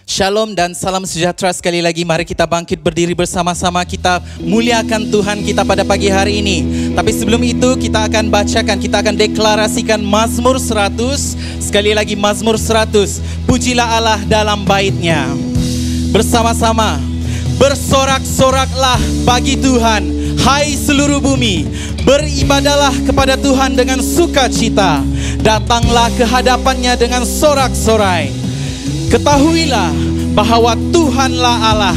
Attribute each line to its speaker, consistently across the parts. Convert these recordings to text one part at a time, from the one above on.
Speaker 1: Shalom dan salam sejahtera sekali lagi. Mari kita bangkit berdiri bersama-sama. Kita muliakan Tuhan kita pada pagi hari ini. Tapi sebelum itu kita akan bacakan, kita akan deklarasikan Mazmur 100. Sekali lagi Mazmur 100. Pujilah Allah dalam bait-Nya. Bersama-sama. Bersorak-soraklah bagi Tuhan, hai seluruh bumi. Beribadalah kepada Tuhan dengan sukacita. Datanglah ke hadapan-Nya dengan sorak-sorai. Ketahuilah bahwa Tuhanlah Allah.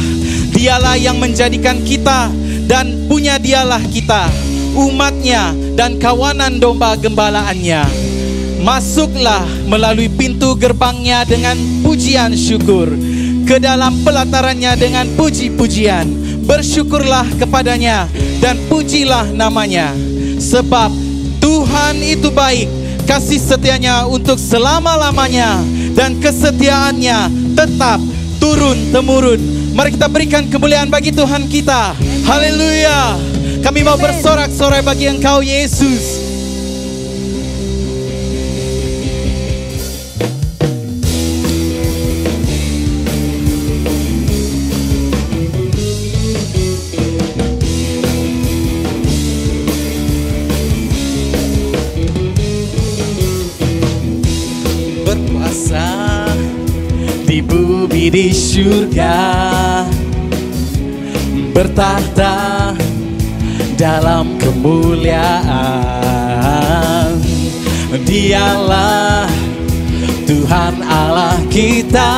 Speaker 1: Dialah yang menjadikan kita dan punya Dialah kita, umat-Nya dan kawanan domba gembalaannya. Masuklah melalui pintu gerbang-Nya dengan pujian syukur, ke dalam pelataran-Nya dengan puji-pujian. Bersyukurlah kepada-Nya dan pujilah nama-Nya. Sebab Tuhan itu baik, kasih setia-Nya untuk selama-lamanya, dan kesetiaan-Nya tetap turun-temurun. Mari kita berikan kemuliaan bagi Tuhan kita. Haleluya. Kami mau bersorak-sorai bagi Engkau Yesus. Di bumi di surga, bertahta dalam kemuliaan. Dialah Tuhan Allah kita,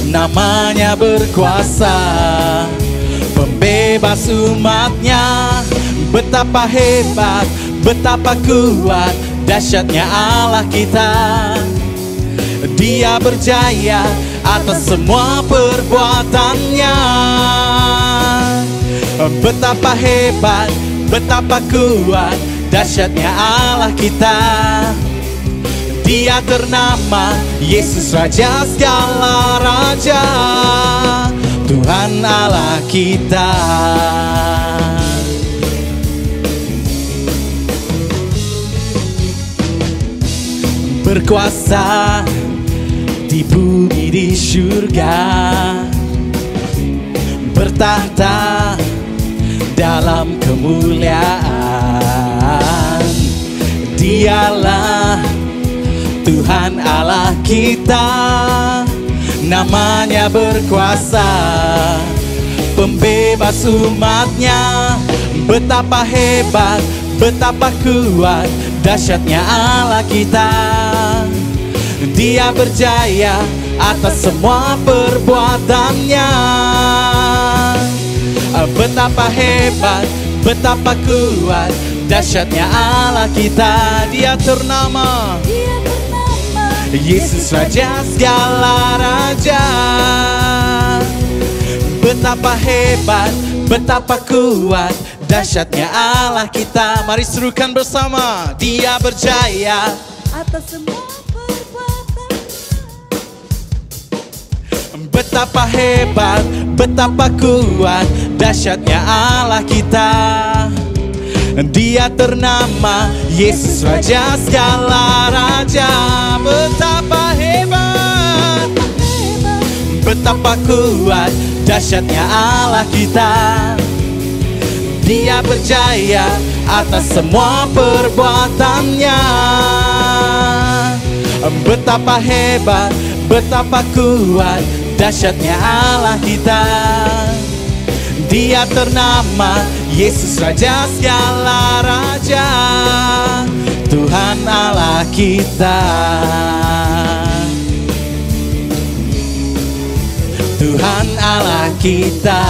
Speaker 1: namanya berkuasa, pembebas umat-Nya. Betapa hebat, betapa kuat, dahsyatnya Allah kita. Dia berjaya atas semua perbuatannya. Betapa hebat, betapa kuat, dahsyatnya Allah kita. Dia ternama Yesus Raja segala raja, Tuhan Allah kita. Berkuasa di bumi di surga, bertahta dalam kemuliaan. Dialah Tuhan Allah kita, namanya berkuasa, pembebas umat-Nya. Betapa hebat, betapa kuat, dahsyatnya Allah kita. Dia berjaya atas semua perbuatannya. Betapa hebat, betapa kuat, dahsyatnya Allah kita. Dia ternama Yesus Raja segala raja. Betapa hebat, betapa kuat, dahsyatnya Allah kita. Mari serukan bersama. Dia berjaya
Speaker 2: atas semua perbuatan.
Speaker 1: Betapa hebat, betapa kuat, dahsyatnya Allah kita. Dia ternama Yesus Raja segala raja. Betapa hebat, betapa kuat, dahsyatnya Allah kita. Dia berjaya atas semua perbuatannya. Betapa hebat, betapa kuat, dahsyatnya Allah kita. Dia ternama Yesus Raja segala raja, Tuhan Allah kita. Tuhan Allah kita.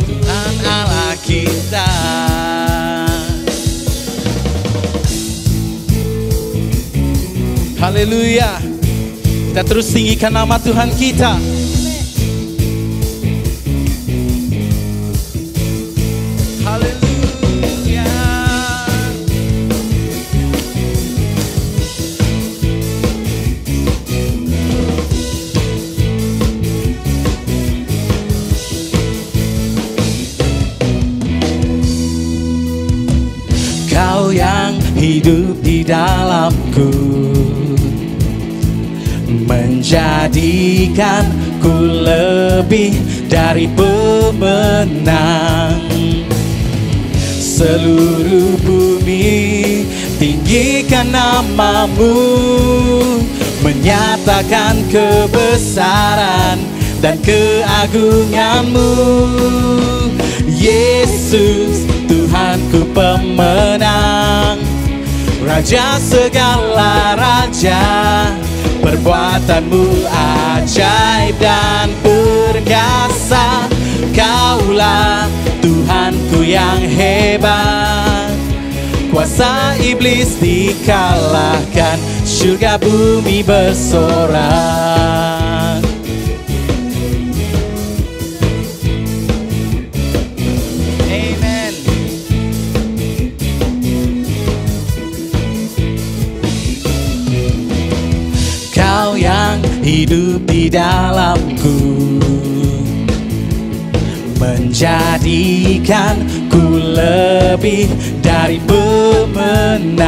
Speaker 1: Tuhan Allah kita. Haleluya. Kita terus tinggikan nama Tuhan kita. Haleluya. Kau yang hidup di dalamku, menjadikanku lebih dari pemenang. Seluruh bumi tinggikan namamu, menyatakan kebesaran dan keagunganmu. Yesus, Tuhanku pemenang, Raja segala raja. Perbuatanmu ajaib dan perkasa. Kaulah Tuhanku yang hebat, kuasa iblis dikalahkan, surga bumi bersorak. Amen. Kau yang hidup di dalamku, menjadikanku lebih dari pemenang.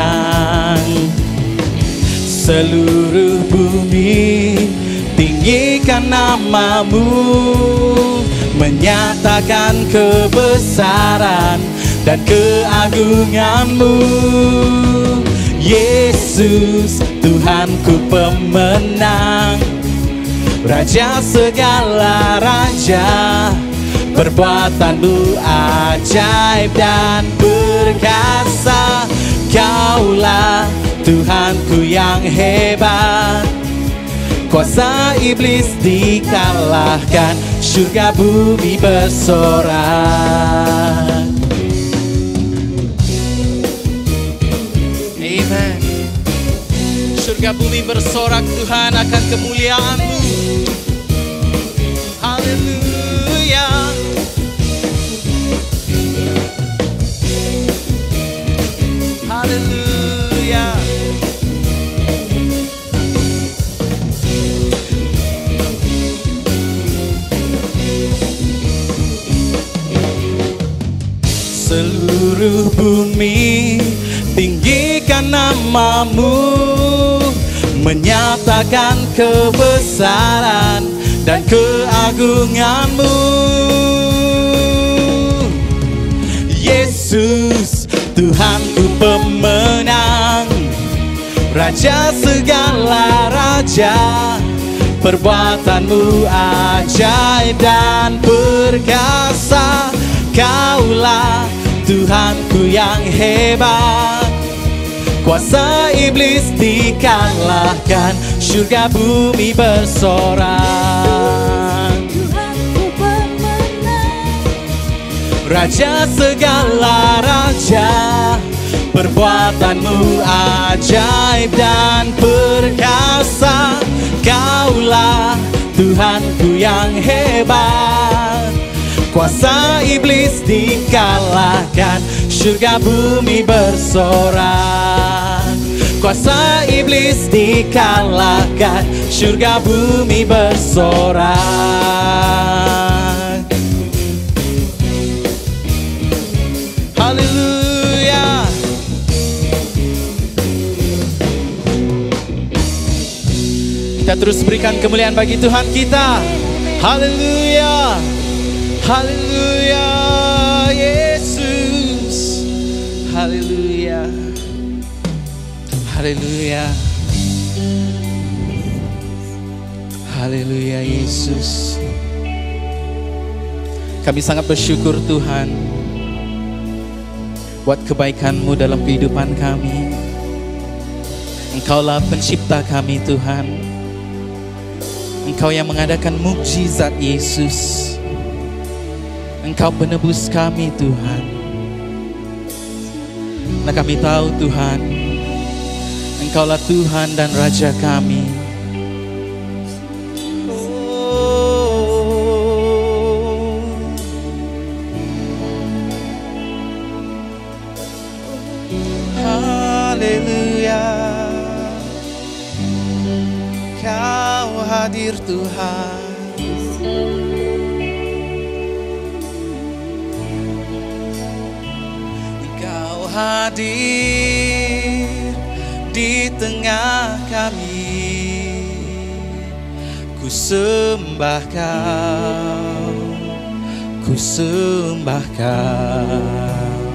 Speaker 1: Seluruh bumi tinggikan namamu, menyatakan kebesaran dan keagunganmu. Yesus, Tuhanku pemenang, Raja segala raja. Perbuatanmu ajaib dan perkasa. Kaulah Tuhanku yang hebat, kuasa iblis dikalahkan, surga bumi bersorak. Amen. Surga bumi bersorak Tuhan akan kemuliaan-Mu. Haleluya. Haleluya. Seluruh bumi tinggikan namamu, menyatakan kebesaran dan keagunganmu. Yesus, Tuhanku pemenang, Raja segala raja. Perbuatanmu ajaib dan perkasa. Kaulah Tuhanku yang hebat, kuasa iblis dikalahkan, surga bumi bersorak.
Speaker 2: Tuhanku pemenang,
Speaker 1: Raja segala raja. Perbuatanmu ajaib dan perkasa. Kaulah Tuhanku yang hebat, kuasa iblis dikalahkan, surga bumi bersorak. Kuasa iblis dikalahkan, surga bumi bersorak. Haleluya. Kita terus berikan kemuliaan bagi Tuhan kita. Haleluya. Haleluya, Yesus. Haleluya. Haleluya. Haleluya, Yesus. Kami sangat bersyukur Tuhan buat kebaikan-Mu dalam kehidupan kami. Engkaulah pencipta kami Tuhan. Engkau yang mengadakan mukjizat Yesus. Engkau penebus kami Tuhan. Nah kami tahu Tuhan, Engkaulah Tuhan dan Raja kami. Haleluya. Kau hadir Tuhan. Hadir di tengah kami. sembah Kau, ku sembah Kau.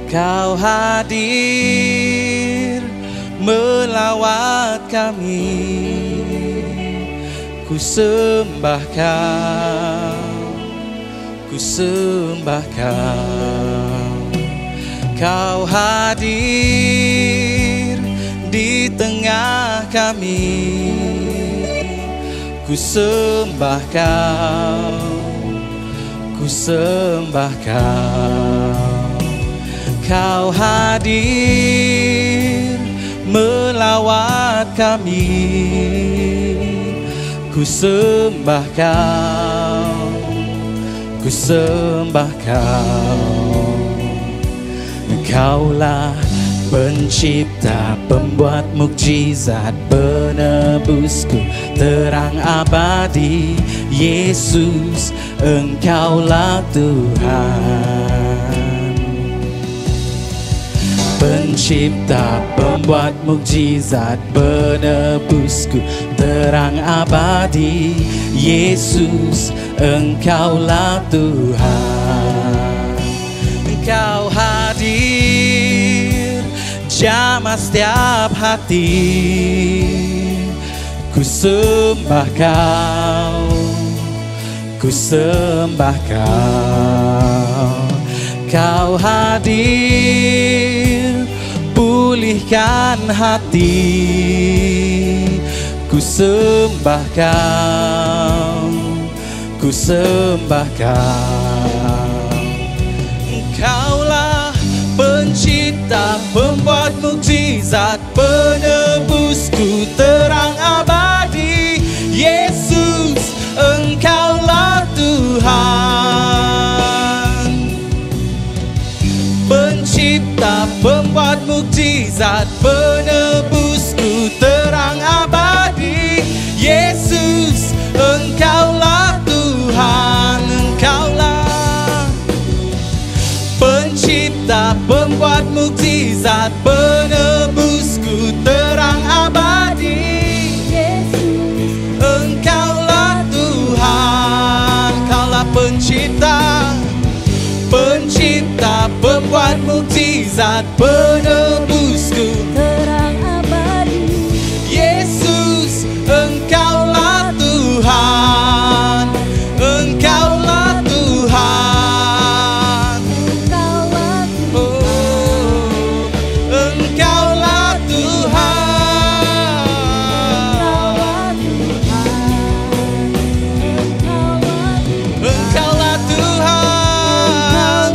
Speaker 1: Kau hadir melawat kami, ku sembah Kau, ku sembah Kau. Kau hadir di tengah kami, ku sembah Kau, ku sembah Kau. Kau hadir melawat kami, ku sembah Kau, ku sembah Kau. Kaulah pencipta, pembuat mukjizat, penebusku, terang abadi. Yesus, Engkaulah Tuhan. Pencipta, pembuat mukjizat, penebusku, terang abadi. Yesus, Engkaulah Tuhan. Engkau hadir jamah setiap hati, ku sembah Kau, ku sembah Kau. Kau hadir pulihkan hati, ku sembah Kau, ku sembah Kau. Kaulah pencipta, pembuat mukjizat, penebusku, terang abadi. Yesus, Engkaulah Tuhan. Pencipta, pembuat mukjizat, penebusku, terang abadi. Yesus, Engkaulah Tuhan. Engkaulah pencipta, pembuat mukjizat, penebusku, terang abadi.
Speaker 2: Yesus,
Speaker 1: Engkaulah Tuhan. Kaulah pencipta, pencipta, pembuat mukjizat, penebusku,
Speaker 2: terang abadi.
Speaker 1: Yesus, Engkaulah Tuhan. Engkaulah Tuhan.
Speaker 2: Engkaulah
Speaker 1: Oh, Engkaulah Tuhan.
Speaker 2: Engkaulah Tuhan.
Speaker 1: Engkaulah Tuhan.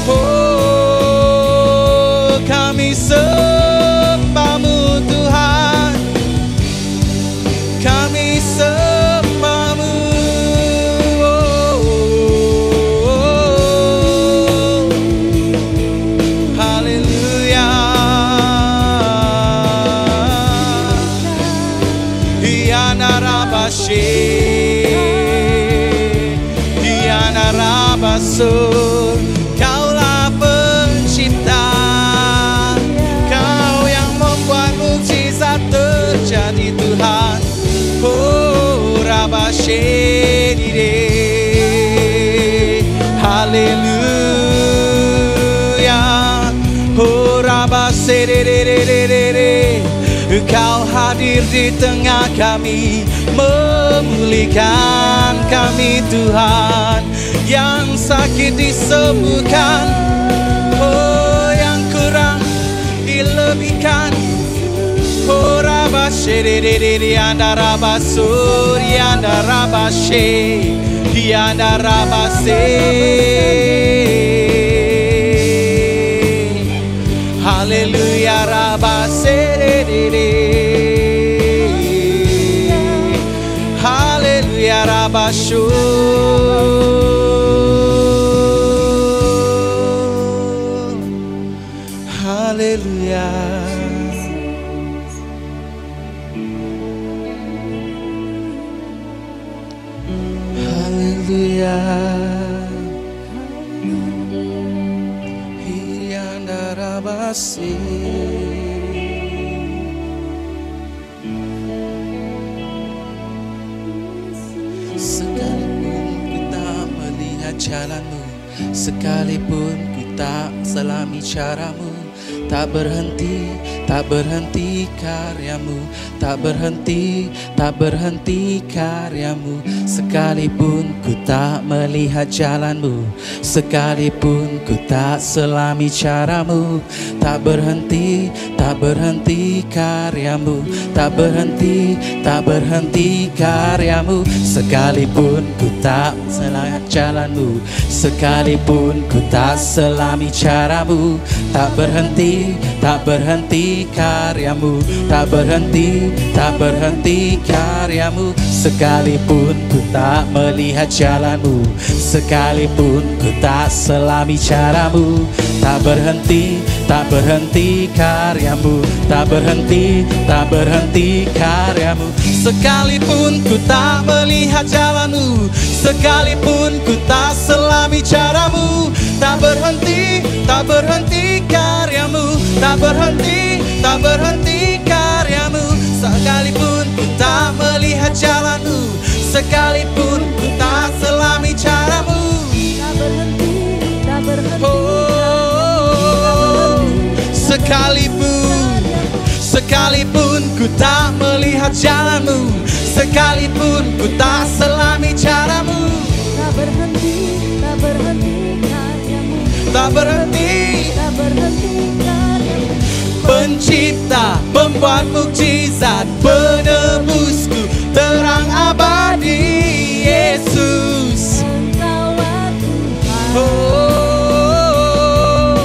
Speaker 1: Oh, kami sembah-Mu Tuhan, kami sembah-Mu. Oh, haleluya. Hiana rabashe, hiana rabasur. Kaulah pencipta, Kau yang membuat mukjizat terjadi Tuhan. Oh, rabashe dire, haleluya. Oh, rabashe dire. Kau hadir di tengah kami, memulihkan kami Tuhan. Yang sakit disembuhkan, oh yang kurang dilebihkan. Oh rabashe anda rabasur, anda rabashe, anda rabashe. Haleluya rabashe. Haleluya rabashu. Haleluya. Haleluya. Hirianda rabasi. Sekalipun ku tak selami caramu, tak berhenti karyamu, tak berhenti karyamu. Sekalipun ku tak melihat jalanmu, sekalipun ku tak selami caramu, tak berhenti karyamu, tak berhenti karyamu. Sekalipun ku tak selami jalanmu, sekalipun ku tak selami caramu, tak berhenti karyamu, tak berhenti karyamu. Sekalipun ku tak melihat jalanmu, sekalipun ku tak selami caramu, tak berhenti karyamu, tak berhenti karyamu. Sekalipun ku tak melihat jalanmu, sekalipun ku tak selami caramu, tak berhenti karyamu, tak berhenti karyamu. Sekalipun ku tak melihat jalanmu, sekalipun ku tak selami caramu,
Speaker 2: Tak berhenti
Speaker 1: sekalipun ku tak melihat jalanmu, sekalipun ku tak selami caramu,
Speaker 2: Tak berhenti karyamu,
Speaker 1: tak berhenti.
Speaker 2: karyamu.
Speaker 1: Pencipta, pembuat mukjizat, penebusku, terang abadi, Yesus.
Speaker 2: Engkaulah Tuhan.
Speaker 1: Oh,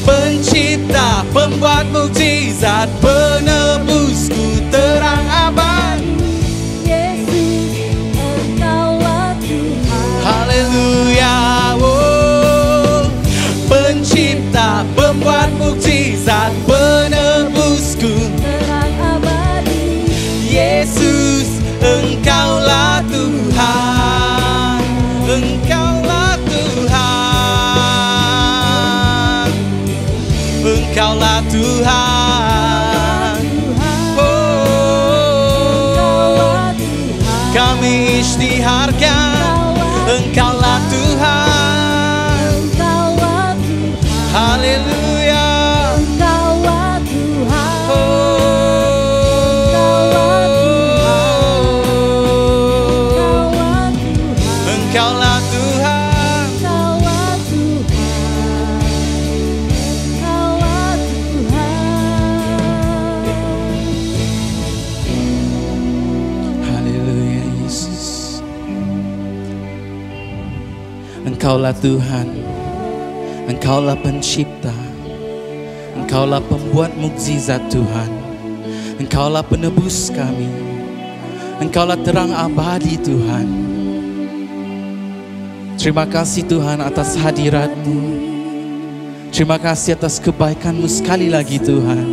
Speaker 1: pencipta, pembuat mukjizat, penebusku, terang abadi.
Speaker 2: Yesus, Engkaulah Tuhan.
Speaker 1: Haleluya. Oh, pencipta, pembuat mukjizat, penebusku,
Speaker 2: Terang abadi.
Speaker 1: Yesus. Engkaulah Tuhan, Engkaulah Tuhan, Engkaulah Tuhan. Oh, kami isytiharkan Engkaulah Tuhan.
Speaker 2: Engkaulah Tuhan.
Speaker 1: Haleluya.
Speaker 2: Engkaulah Tuhan.
Speaker 1: Engkaulah Tuhan.
Speaker 2: Engkaulah Tuhan. Engkaulah Tuhan.
Speaker 1: Haleluya Yesus. Engkaulah Tuhan. Engkaulah pencipta. Engkaulah pembuat mukjizat Tuhan. Engkaulah penebus kami. Engkaulah terang abadi Tuhan. Terima kasih Tuhan atas hadirat-Mu. Terima kasih atas kebaikan-Mu sekali lagi Tuhan.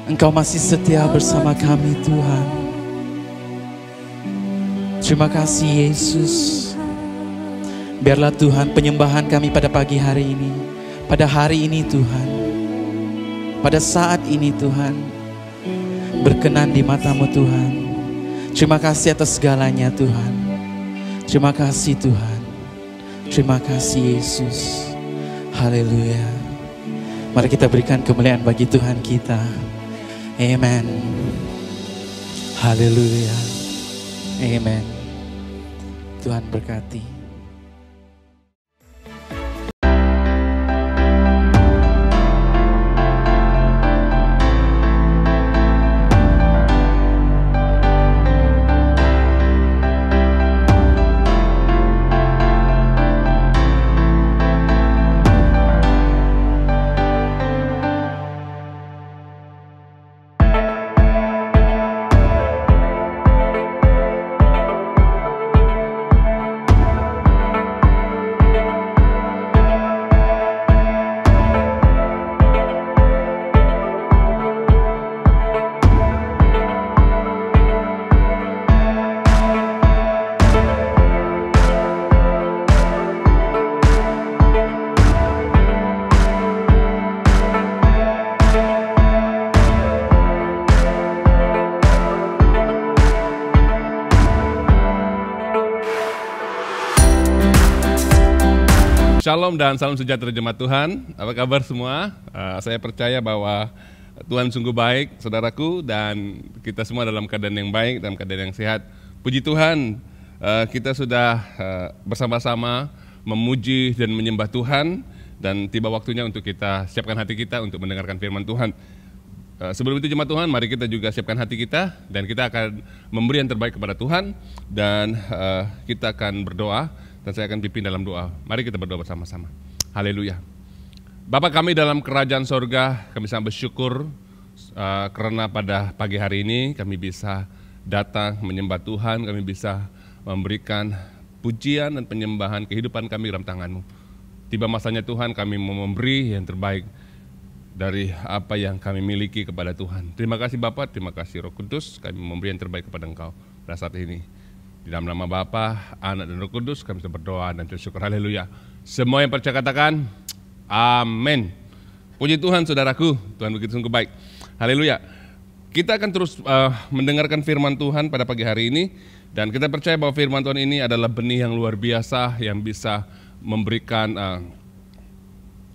Speaker 1: Engkau masih setia bersama kami Tuhan. Terima kasih Yesus. Biarlah Tuhan penyembahan kami pada pagi hari ini, pada hari ini Tuhan, pada saat ini Tuhan, berkenan di mata-Mu Tuhan. Terima kasih atas segalanya Tuhan. Terima kasih Tuhan. Terima kasih Yesus. Haleluya. Mari kita berikan kemuliaan bagi Tuhan kita. Amen. Haleluya. Amen. Tuhan berkati.
Speaker 3: Shalom dan salam sejahtera jemaat Tuhan. Apa kabar semua? Saya percaya bahwa Tuhan sungguh baik, saudaraku, dan kita semua dalam keadaan yang baik, dalam keadaan yang sehat. Puji Tuhan, kita sudah bersama-sama memuji dan menyembah Tuhan, dan tiba waktunya untuk kita siapkan hati kita untuk mendengarkan firman Tuhan. Sebelum itu jemaat Tuhan, mari kita juga siapkan hati kita, dan kita akan memberi yang terbaik kepada Tuhan, dan kita akan berdoa. Dan saya akan pimpin dalam doa. Mari kita berdoa bersama-sama. Haleluya. Bapa kami dalam kerajaan sorga, kami sangat bersyukur karena pada pagi hari ini kami bisa datang menyembah Tuhan, kami bisa memberikan pujian dan penyembahan kehidupan kami dalam tangan-Mu. Tiba masanya Tuhan, kami mau memberi yang terbaik dari apa yang kami miliki kepada Tuhan. Terima kasih Bapa, terima kasih Roh Kudus, kami memberi yang terbaik kepada Engkau pada saat ini. Di dalam nama Bapa, Anak dan Roh Kudus kami berdoa dan bersyukur. Haleluya. Semua yang percaya katakan amin. Puji Tuhan saudaraku, Tuhan begitu sungguh baik. Haleluya. Kita akan terus mendengarkan firman Tuhan pada pagi hari ini, dan kita percaya bahwa firman Tuhan ini adalah benih yang luar biasa yang bisa memberikan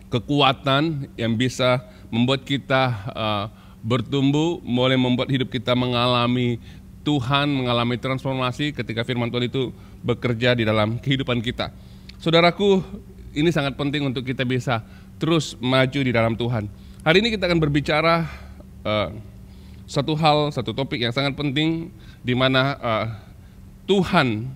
Speaker 3: kekuatan, yang bisa membuat kita bertumbuh, mulai membuat hidup kita mengalami Tuhan, mengalami transformasi ketika firman Tuhan itu bekerja di dalam kehidupan kita. Saudaraku, ini sangat penting untuk kita bisa terus maju di dalam Tuhan. Hari ini kita akan berbicara satu topik yang sangat penting, di mana Tuhan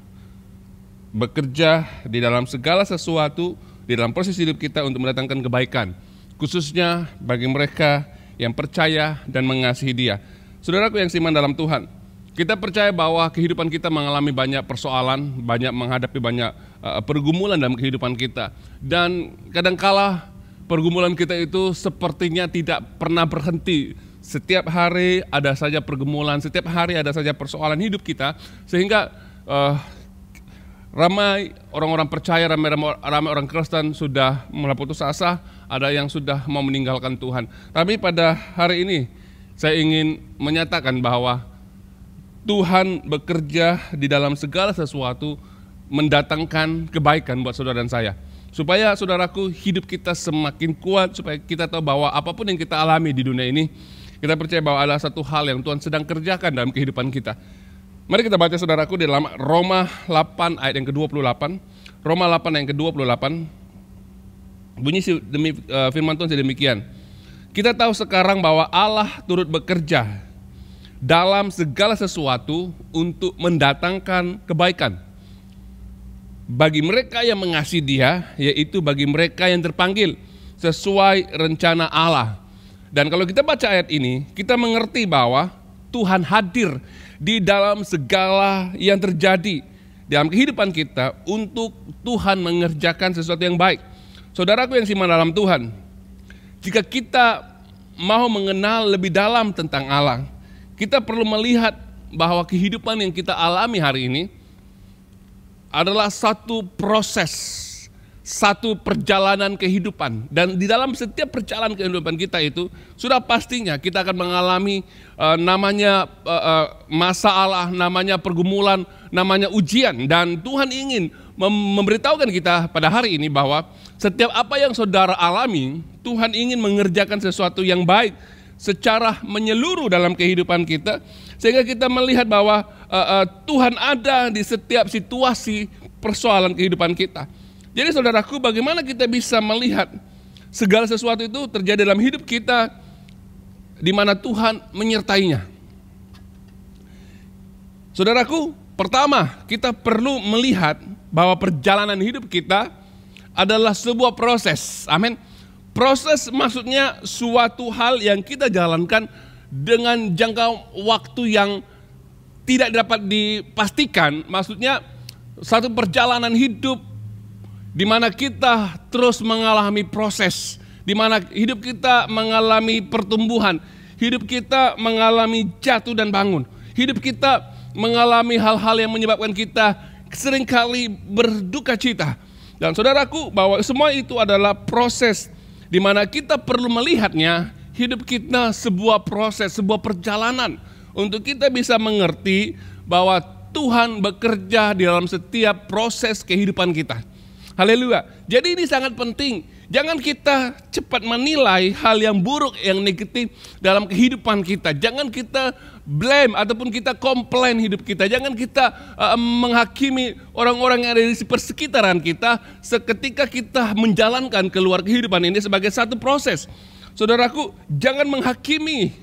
Speaker 3: bekerja di dalam segala sesuatu, di dalam proses hidup kita untuk mendatangkan kebaikan, khususnya bagi mereka yang percaya dan mengasihi Dia. Saudaraku yang seiman dalam Tuhan, kita percaya bahwa kehidupan kita mengalami banyak persoalan, banyak menghadapi banyak pergumulan dalam kehidupan kita. Dan kadangkala pergumulan kita itu sepertinya tidak pernah berhenti. Setiap hari ada saja pergumulan, setiap hari ada saja persoalan hidup kita. Sehingga ramai orang-orang percaya, ramai orang Kristen sudah mulai putus asa, ada yang sudah mau meninggalkan Tuhan. Tapi pada hari ini saya ingin menyatakan bahwa Tuhan bekerja di dalam segala sesuatu mendatangkan kebaikan buat saudara dan saya. Supaya saudaraku hidup kita semakin kuat, supaya kita tahu bahwa apapun yang kita alami di dunia ini, kita percaya bahwa ada satu hal yang Tuhan sedang kerjakan dalam kehidupan kita. Mari kita baca saudaraku di dalam Roma 8 ayat yang ke-28. Roma 8 ayat yang ke-28. Bunyi firman Tuhan sedemikian. Kita tahu sekarang bahwa Allah turut bekerja dalam segala sesuatu untuk mendatangkan kebaikan bagi mereka yang mengasihi Dia, yaitu bagi mereka yang terpanggil sesuai rencana Allah. Dan kalau kita baca ayat ini, kita mengerti bahwa Tuhan hadir di dalam segala yang terjadi dalam kehidupan kita untuk Tuhan mengerjakan sesuatu yang baik. Saudaraku yang seiman dalam Tuhan, jika kita mau mengenal lebih dalam tentang Allah, kita perlu melihat bahwa kehidupan yang kita alami hari ini adalah satu proses, satu perjalanan kehidupan. Dan di dalam setiap perjalanan kehidupan kita itu, sudah pastinya kita akan mengalami namanya masalah, namanya pergumulan, namanya ujian. Dan Tuhan ingin memberitahukan kita pada hari ini bahwa setiap apa yang saudara alami, Tuhan ingin mengerjakan sesuatu yang baik secara menyeluruh dalam kehidupan kita, sehingga kita melihat bahwa Tuhan ada di setiap situasi persoalan kehidupan kita. Jadi saudaraku, bagaimana kita bisa melihat segala sesuatu itu terjadi dalam hidup kita, di mana Tuhan menyertainya? Saudaraku, pertama kita perlu melihat bahwa perjalanan hidup kita adalah sebuah proses. Amin. Proses maksudnya suatu hal yang kita jalankan dengan jangka waktu yang tidak dapat dipastikan. Maksudnya satu perjalanan hidup di mana kita terus mengalami proses, di mana hidup kita mengalami pertumbuhan, hidup kita mengalami jatuh dan bangun, hidup kita mengalami hal-hal yang menyebabkan kita seringkali berduka cita. Dan saudaraku, bahwa semua itu adalah proses di mana kita perlu melihatnya, hidup kita sebuah proses, sebuah perjalanan untuk kita bisa mengerti bahwa Tuhan bekerja di dalam setiap proses kehidupan kita. Haleluya. Jadi ini sangat penting. Jangan kita cepat menilai hal yang buruk, yang negatif dalam kehidupan kita. Jangan kita blame ataupun kita komplain hidup kita. Jangan kita menghakimi orang-orang yang ada di persekitaran kita seketika kita menjalankan keluar kehidupan ini sebagai satu proses. Saudaraku, jangan menghakimi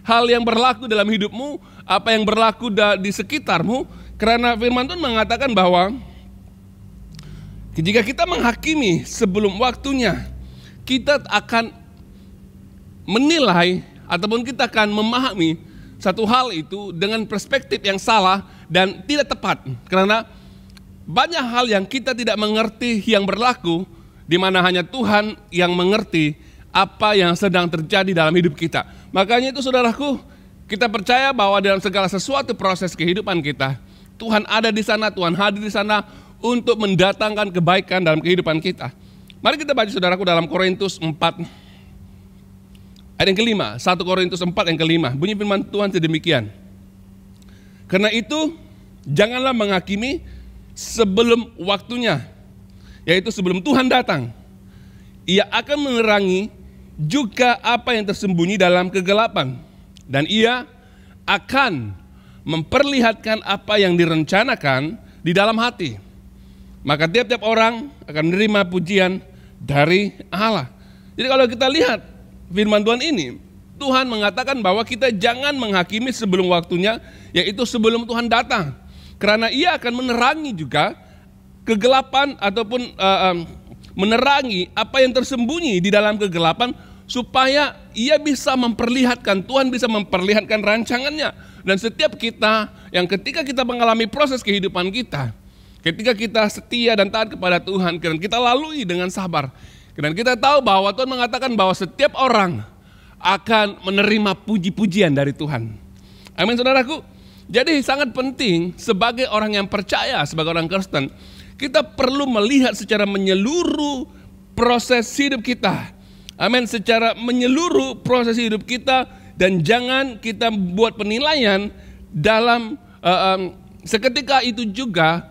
Speaker 3: hal yang berlaku dalam hidupmu, apa yang berlaku di sekitarmu, karena firman Tuhan mengatakan bahwa jika kita menghakimi sebelum waktunya, kita akan menilai ataupun kita akan memahami satu hal itu dengan perspektif yang salah dan tidak tepat. Karena banyak hal yang kita tidak mengerti yang berlaku, di mana hanya Tuhan yang mengerti apa yang sedang terjadi dalam hidup kita. Makanya itu saudaraku, kita percaya bahwa dalam segala sesuatu proses kehidupan kita, Tuhan ada di sana, Tuhan hadir di sana untuk mendatangkan kebaikan dalam kehidupan kita. Mari kita baca saudaraku dalam Korintus 4 ayat yang kelima. 1 Korintus 4 yang kelima. Bunyi firman Tuhan sedemikian. Karena itu janganlah menghakimi sebelum waktunya, yaitu sebelum Tuhan datang. Ia akan menerangi juga apa yang tersembunyi dalam kegelapan, dan ia akan memperlihatkan apa yang direncanakan di dalam hati. Maka tiap-tiap orang akan menerima pujian dari Allah. Jadi kalau kita lihat firman Tuhan ini, Tuhan mengatakan bahwa kita jangan menghakimi sebelum waktunya, yaitu sebelum Tuhan datang. Karena ia akan menerangi juga kegelapan ataupun menerangi apa yang tersembunyi di dalam kegelapan, supaya ia bisa memperlihatkan, Tuhan bisa memperlihatkan rancangannya. Dan setiap kita yang ketika kita mengalami proses kehidupan kita, ketika kita setia dan taat kepada Tuhan, dan kita lalui dengan sabar, dan kita tahu bahwa Tuhan mengatakan bahwa setiap orang akan menerima puji-pujian dari Tuhan. Amin saudaraku. Jadi sangat penting sebagai orang yang percaya, sebagai orang Kristen, kita perlu melihat secara menyeluruh proses hidup kita. Amin, secara menyeluruh proses hidup kita, dan jangan kita buat penilaian dalam seketika itu juga,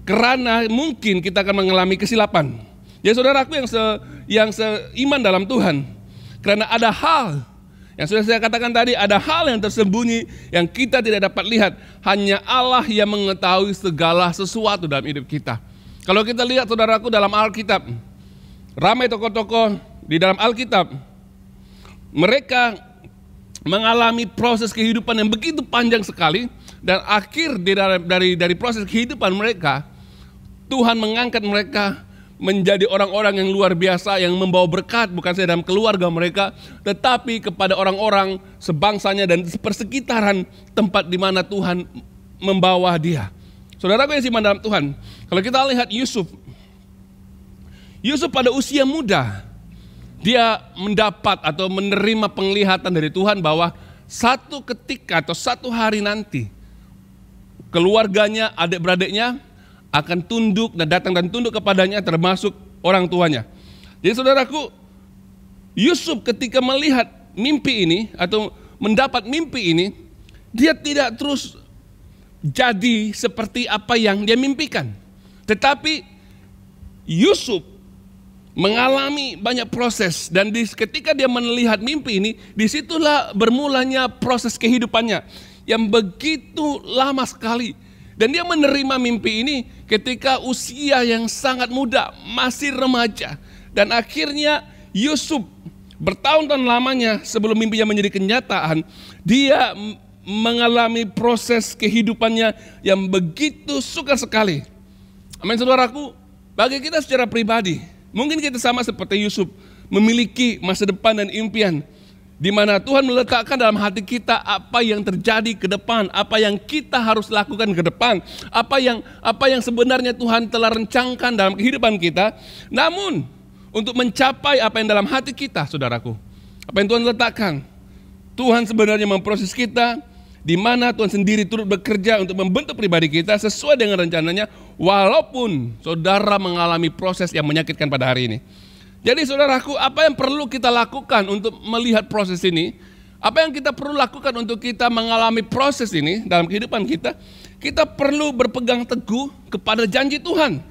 Speaker 3: karena mungkin kita akan mengalami kesilapan. Ya saudaraku yang seiman dalam Tuhan, karena ada hal yang sudah saya katakan tadi, ada hal yang tersembunyi yang kita tidak dapat lihat. Hanya Allah yang mengetahui segala sesuatu dalam hidup kita. Kalau kita lihat saudaraku dalam Alkitab, ramai tokoh-tokoh di dalam Alkitab, mereka mengalami proses kehidupan yang begitu panjang sekali, dan akhir dari proses kehidupan mereka, Tuhan mengangkat mereka menjadi orang-orang yang luar biasa, yang membawa berkat bukan saja dalam keluarga mereka, tetapi kepada orang-orang sebangsanya dan persekitaran tempat di mana Tuhan membawa dia. Saudaraku yang seiman dalam Tuhan, kalau kita lihat Yusuf pada usia muda, dia mendapat atau menerima penglihatan dari Tuhan bahwa satu ketika atau satu hari nanti, keluarganya, adik-beradiknya akan tunduk dan datang dan tunduk kepadanya, termasuk orang tuanya. Jadi saudaraku, Yusuf ketika melihat mimpi ini atau mendapat mimpi ini, dia tidak terus jadi seperti apa yang dia mimpikan. Tetapi Yusuf mengalami banyak proses, dan ketika dia melihat mimpi ini, disitulah bermulanya proses kehidupannya yang begitu lama sekali. Dan dia menerima mimpi ini ketika usia yang sangat muda, masih remaja. Dan akhirnya Yusuf bertahun-tahun lamanya sebelum mimpinya menjadi kenyataan, dia mengalami proses kehidupannya yang begitu sukar sekali. Amin saudaraku, bagi kita secara pribadi, mungkin kita sama seperti Yusuf, memiliki masa depan dan impian, di mana Tuhan meletakkan dalam hati kita apa yang terjadi ke depan, apa yang kita harus lakukan ke depan, apa yang sebenarnya Tuhan telah rencangkan dalam kehidupan kita. Namun untuk mencapai apa yang dalam hati kita, saudaraku, apa yang Tuhan letakkan, Tuhan sebenarnya memproses kita, di mana Tuhan sendiri turut bekerja untuk membentuk pribadi kita sesuai dengan rencananya, walaupun saudara mengalami proses yang menyakitkan pada hari ini. Jadi saudaraku, apa yang perlu kita lakukan untuk melihat proses ini? Apa yang kita perlu lakukan untuk kita mengalami proses ini dalam kehidupan kita? Kita perlu berpegang teguh kepada janji Tuhan.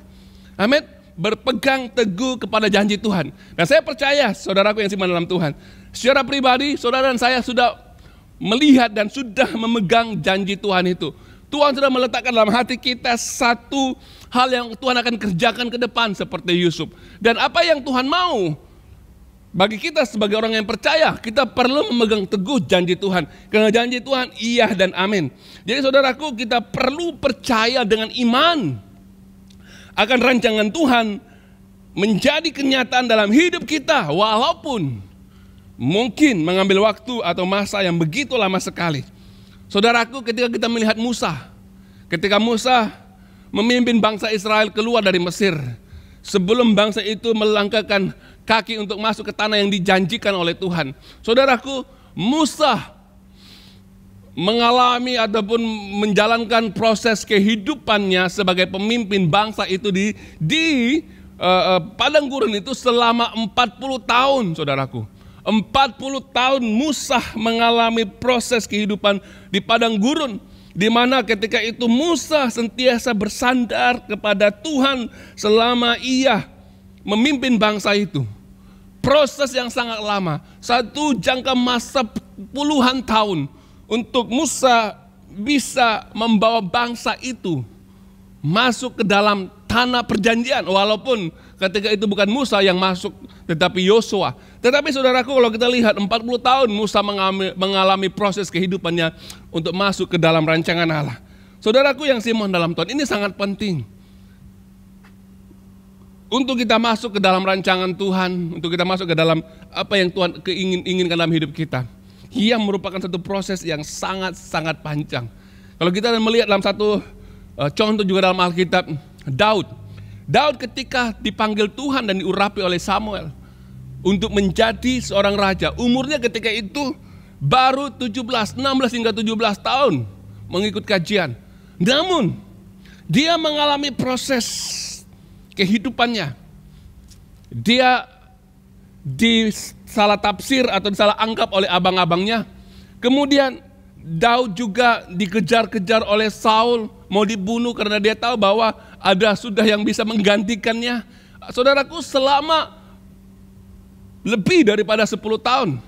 Speaker 3: Amin. berpegang teguh kepada janji Tuhan. Dan saya percaya, saudaraku yang siman dalam Tuhan, secara pribadi saudara dan saya sudah melihat dan sudah memegang janji Tuhan itu. Tuhan sudah meletakkan dalam hati kita satu hal yang Tuhan akan kerjakan ke depan seperti Yusuf. Dan apa yang Tuhan mau, bagi kita sebagai orang yang percaya, kita perlu memegang teguh janji Tuhan. Karena janji Tuhan iya dan amin. Jadi saudaraku, kita perlu percaya dengan iman akan rancangan Tuhan menjadi kenyataan dalam hidup kita. Walaupun mungkin mengambil waktu atau masa yang begitu lama sekali. Saudaraku, ketika kita melihat Musa, ketika Musa memimpin bangsa Israel keluar dari Mesir, sebelum bangsa itu melangkahkan kaki untuk masuk ke tanah yang dijanjikan oleh Tuhan. Saudaraku, Musa mengalami ataupun menjalankan proses kehidupannya sebagai pemimpin bangsa itu di padang gurun itu selama 40 tahun, saudaraku. 40 tahun Musa mengalami proses kehidupan di padang gurun, di mana ketika itu Musa sentiasa bersandar kepada Tuhan selama ia memimpin bangsa itu. Proses yang sangat lama, satu jangka masa puluhan tahun untuk Musa bisa membawa bangsa itu masuk ke dalam tanah perjanjian. Walaupun ketika itu bukan Musa yang masuk, tetapi Yosua. Tetapi saudaraku, kalau kita lihat 40 tahun Musa mengalami proses kehidupannya untuk masuk ke dalam rancangan Allah. Saudaraku yang siman dalam Tuhan, ini sangat penting. Untuk kita masuk ke dalam rancangan Tuhan, untuk kita masuk ke dalam apa yang Tuhan inginkan dalam hidup kita. Ia merupakan satu proses yang sangat-sangat panjang. Kalau kita melihat dalam satu contoh juga dalam Alkitab, Daud ketika dipanggil Tuhan dan diurapi oleh Samuel untuk menjadi seorang raja, umurnya ketika itu baru 16 hingga 17 tahun mengikut kajian. Namun dia mengalami proses kehidupannya. Dia disalah tafsir atau disalah anggap oleh abang-abangnya. Kemudian Daud juga dikejar-kejar oleh Saul, mau dibunuh karena dia tahu bahwa ada sudah yang bisa menggantikannya. Saudaraku, selama lebih daripada 10 tahun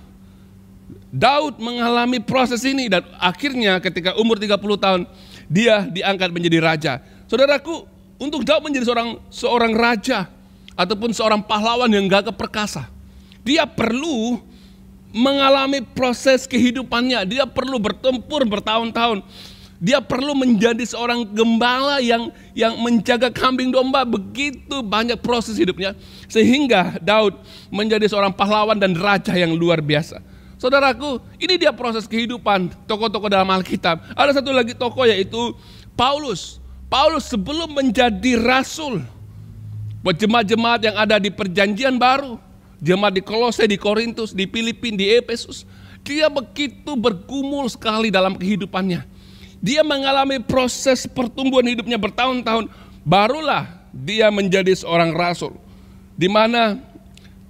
Speaker 3: Daud mengalami proses ini, dan akhirnya ketika umur 30 tahun dia diangkat menjadi raja. Saudaraku, untuk Daud menjadi seorang raja ataupun seorang pahlawan yang gagah perkasa, dia perlu mengalami proses kehidupannya. Dia perlu bertempur bertahun-tahun. Dia perlu menjadi seorang gembala yang menjaga kambing domba. Begitu banyak proses hidupnya, sehingga Daud menjadi seorang pahlawan dan raja yang luar biasa. Saudaraku, ini dia proses kehidupan tokoh-tokoh dalam Alkitab. Ada satu lagi tokoh, yaitu Paulus. Paulus sebelum menjadi rasul buat jemaat-jemaat yang ada di perjanjian baru, jemaat di Kolose, di Korintus, di Filipina, di Efesus, dia begitu bergumul sekali dalam kehidupannya. Dia mengalami proses pertumbuhan hidupnya bertahun-tahun, barulah dia menjadi seorang rasul. Di mana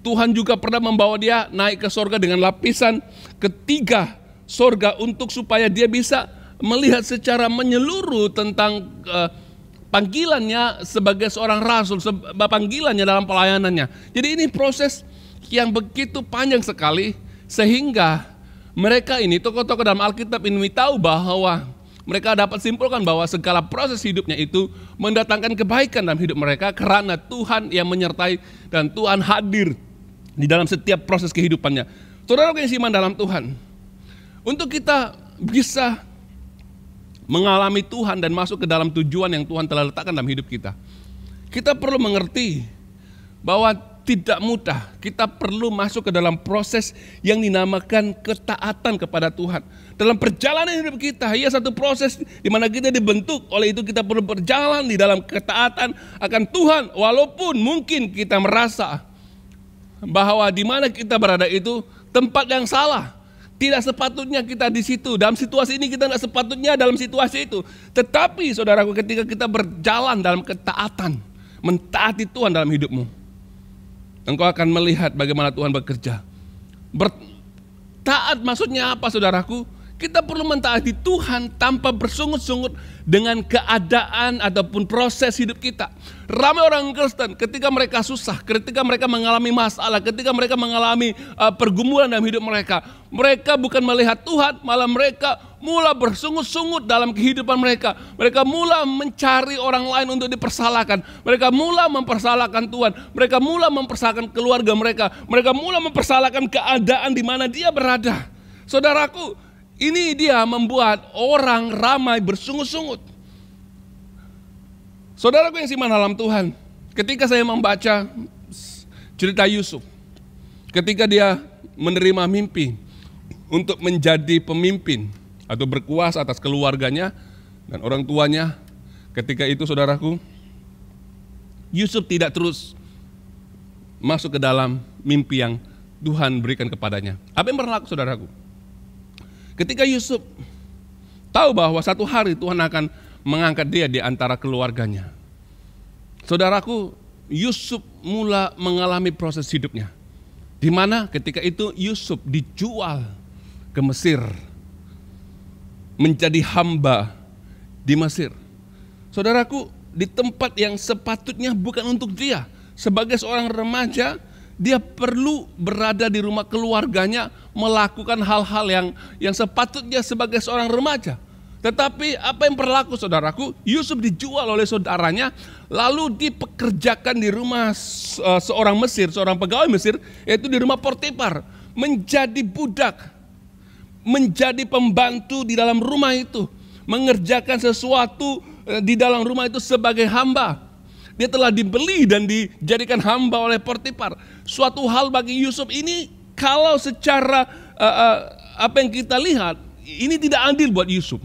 Speaker 3: Tuhan juga pernah membawa dia naik ke sorga dengan lapisan ketiga sorga untuk supaya dia bisa melihat secara menyeluruh tentang panggilannya sebagai seorang rasul, panggilannya dalam pelayanannya. Jadi ini proses yang begitu panjang sekali, sehingga mereka ini, tokoh-tokoh dalam Alkitab ini tahu bahwa mereka dapat simpulkan bahwa segala proses hidupnya itu mendatangkan kebaikan dalam hidup mereka karena Tuhan yang menyertai dan Tuhan hadir di dalam setiap proses kehidupannya. Saudara yang siman dalam Tuhan, untuk kita bisa mengalami Tuhan dan masuk ke dalam tujuan yang Tuhan telah letakkan dalam hidup kita, kita perlu mengerti bahwa tidak mudah. Kita perlu masuk ke dalam proses yang dinamakan ketaatan kepada Tuhan. Dalam perjalanan hidup kita, ia satu proses di mana kita dibentuk. Oleh itu kita perlu berjalan di dalam ketaatan akan Tuhan. Walaupun mungkin kita merasa bahwa di mana kita berada itu tempat yang salah. Tidak sepatutnya kita di situ. Dalam situasi ini kita tidak sepatutnya dalam situasi itu. Tetapi saudaraku, ketika kita berjalan dalam ketaatan, mentaati Tuhan dalam hidupmu, engkau akan melihat bagaimana Tuhan bekerja. Taat maksudnya apa, saudaraku? Kita perlu mentaati Tuhan tanpa bersungut-sungut dengan keadaan ataupun proses hidup kita. Ramai orang Kristen ketika mereka susah, ketika mereka mengalami masalah, ketika mereka mengalami pergumulan dalam hidup mereka, mereka bukan melihat Tuhan, malah mereka mula bersungut-sungut dalam kehidupan mereka. Mereka mula mencari orang lain untuk dipersalahkan. Mereka mula mempersalahkan Tuhan. Mereka mula mempersalahkan keluarga mereka. Mereka mula mempersalahkan keadaan di mana dia berada. Saudaraku, ini dia membuat orang ramai bersungut-sungut. Saudaraku yang siman dalam Tuhan, ketika saya membaca cerita Yusuf, ketika dia menerima mimpi untuk menjadi pemimpin atau berkuasa atas keluarganya dan orang tuanya, ketika itu saudaraku, Yusuf tidak terus masuk ke dalam mimpi yang Tuhan berikan kepadanya. Apa yang berlaku saudaraku? Ketika Yusuf tahu bahwa satu hari Tuhan akan mengangkat dia di antara keluarganya, saudaraku, Yusuf mula mengalami proses hidupnya. Di mana ketika itu Yusuf dijual ke Mesir, menjadi hamba di Mesir. Saudaraku, di tempat yang sepatutnya bukan untuk dia. Sebagai seorang remaja, dia perlu berada di rumah keluarganya, melakukan hal-hal yang sepatutnya sebagai seorang remaja. Tetapi apa yang berlaku saudaraku? Yusuf dijual oleh saudaranya, lalu dipekerjakan di rumah seorang Mesir, seorang pegawai Mesir, yaitu di rumah Potifar, menjadi budak, menjadi pembantu di dalam rumah itu, mengerjakan sesuatu di dalam rumah itu sebagai hamba. Dia telah dibeli dan dijadikan hamba oleh Potifar. Suatu hal bagi Yusuf ini, kalau secara apa yang kita lihat, ini tidak adil buat Yusuf.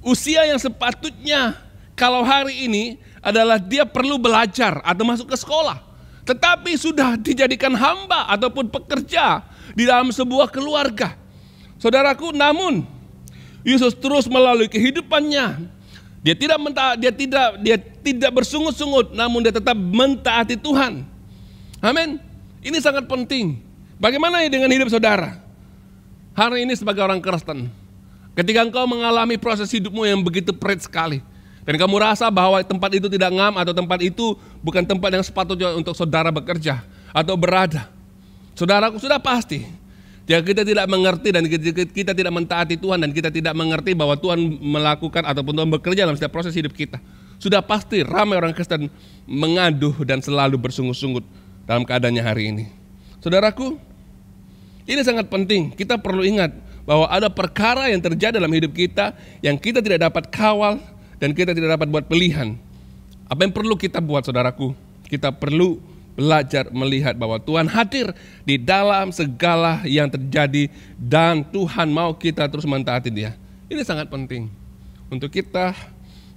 Speaker 3: Usia yang sepatutnya kalau hari ini adalah dia perlu belajar atau masuk ke sekolah, tetapi sudah dijadikan hamba ataupun pekerja di dalam sebuah keluarga. Saudaraku, namun Yusuf terus melalui kehidupannya. Dia tidak bersungut-sungut, namun dia tetap mentaati Tuhan. Amin. Ini sangat penting. Bagaimana dengan hidup saudara? Hari ini sebagai orang Kristen, ketika engkau mengalami proses hidupmu yang begitu berat sekali, dan kamu rasa bahwa tempat itu tidak ngam atau tempat itu bukan tempat yang sepatutnya untuk saudara bekerja atau berada. Saudaraku, sudah pasti jika kita tidak mengerti dan kita tidak mentaati Tuhan dan kita tidak mengerti bahwa Tuhan melakukan ataupun Tuhan bekerja dalam setiap proses hidup kita, sudah pasti ramai orang Kristen mengaduh dan selalu bersungut-sungut dalam keadaannya hari ini. Saudaraku, ini sangat penting. Kita perlu ingat bahwa ada perkara yang terjadi dalam hidup kita yang kita tidak dapat kawal dan kita tidak dapat buat pilihan. Apa yang perlu kita buat saudaraku? Kita perlu belajar melihat bahwa Tuhan hadir di dalam segala yang terjadi dan Tuhan mau kita terus mentaati Dia. Ini sangat penting untuk kita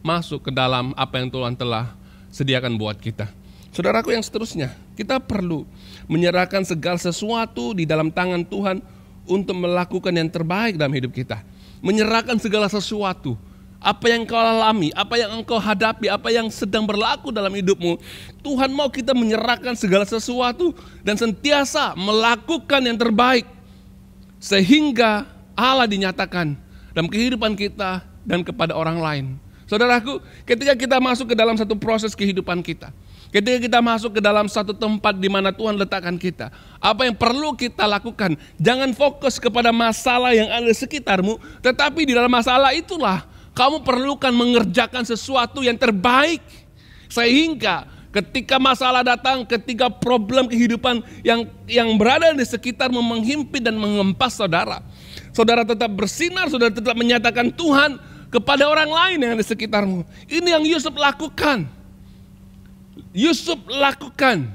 Speaker 3: masuk ke dalam apa yang Tuhan telah sediakan buat kita. Saudaraku yang seterusnya, kita perlu menyerahkan segala sesuatu di dalam tangan Tuhan untuk melakukan yang terbaik dalam hidup kita. Menyerahkan segala sesuatu. Apa yang engkau alami, apa yang engkau hadapi, apa yang sedang berlaku dalam hidupmu, Tuhan mau kita menyerahkan segala sesuatu dan sentiasa melakukan yang terbaik, sehingga Allah dinyatakan dalam kehidupan kita dan kepada orang lain. Saudaraku, ketika kita masuk ke dalam satu proses kehidupan kita, ketika kita masuk ke dalam satu tempat di mana Tuhan letakkan kita, apa yang perlu kita lakukan? Jangan fokus kepada masalah yang ada di sekitarmu, tetapi di dalam masalah itulah kamu perlukan mengerjakan sesuatu yang terbaik. Sehingga ketika masalah datang, ketika problem kehidupan yang berada di sekitarmu menghimpit dan mengempas saudara, saudara tetap bersinar, saudara tetap menyatakan Tuhan kepada orang lain yang ada di sekitarmu. Ini yang Yusuf lakukan. Yusuf lakukan.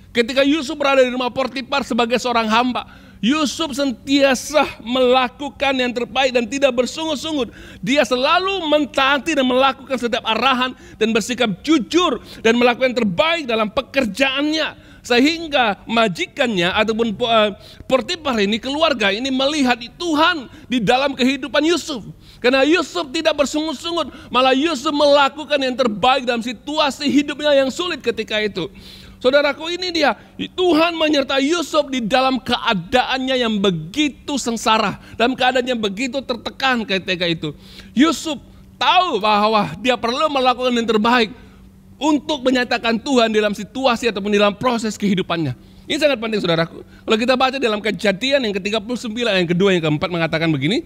Speaker 3: Ketika Yusuf berada di rumah Potifar sebagai seorang hamba, Yusuf sentiasa melakukan yang terbaik dan tidak bersungut-sungut. Dia selalu mentaati dan melakukan setiap arahan dan bersikap jujur dan melakukan yang terbaik dalam pekerjaannya. Sehingga majikannya ataupun Potifar ini, keluarga ini melihat Tuhan di dalam kehidupan Yusuf. Karena Yusuf tidak bersungut-sungut, malah Yusuf melakukan yang terbaik dalam situasi hidupnya yang sulit ketika itu. Saudaraku, ini dia. Tuhan menyertai Yusuf di dalam keadaannya yang begitu sengsara. Dalam keadaan yang begitu tertekan ketika itu. Yusuf tahu bahwa dia perlu melakukan yang terbaik untuk menyatakan Tuhan dalam situasi ataupun dalam proses kehidupannya. Ini sangat penting, saudaraku. Kalau kita baca dalam Kejadian yang ke-39, yang kedua, yang keempat mengatakan begini.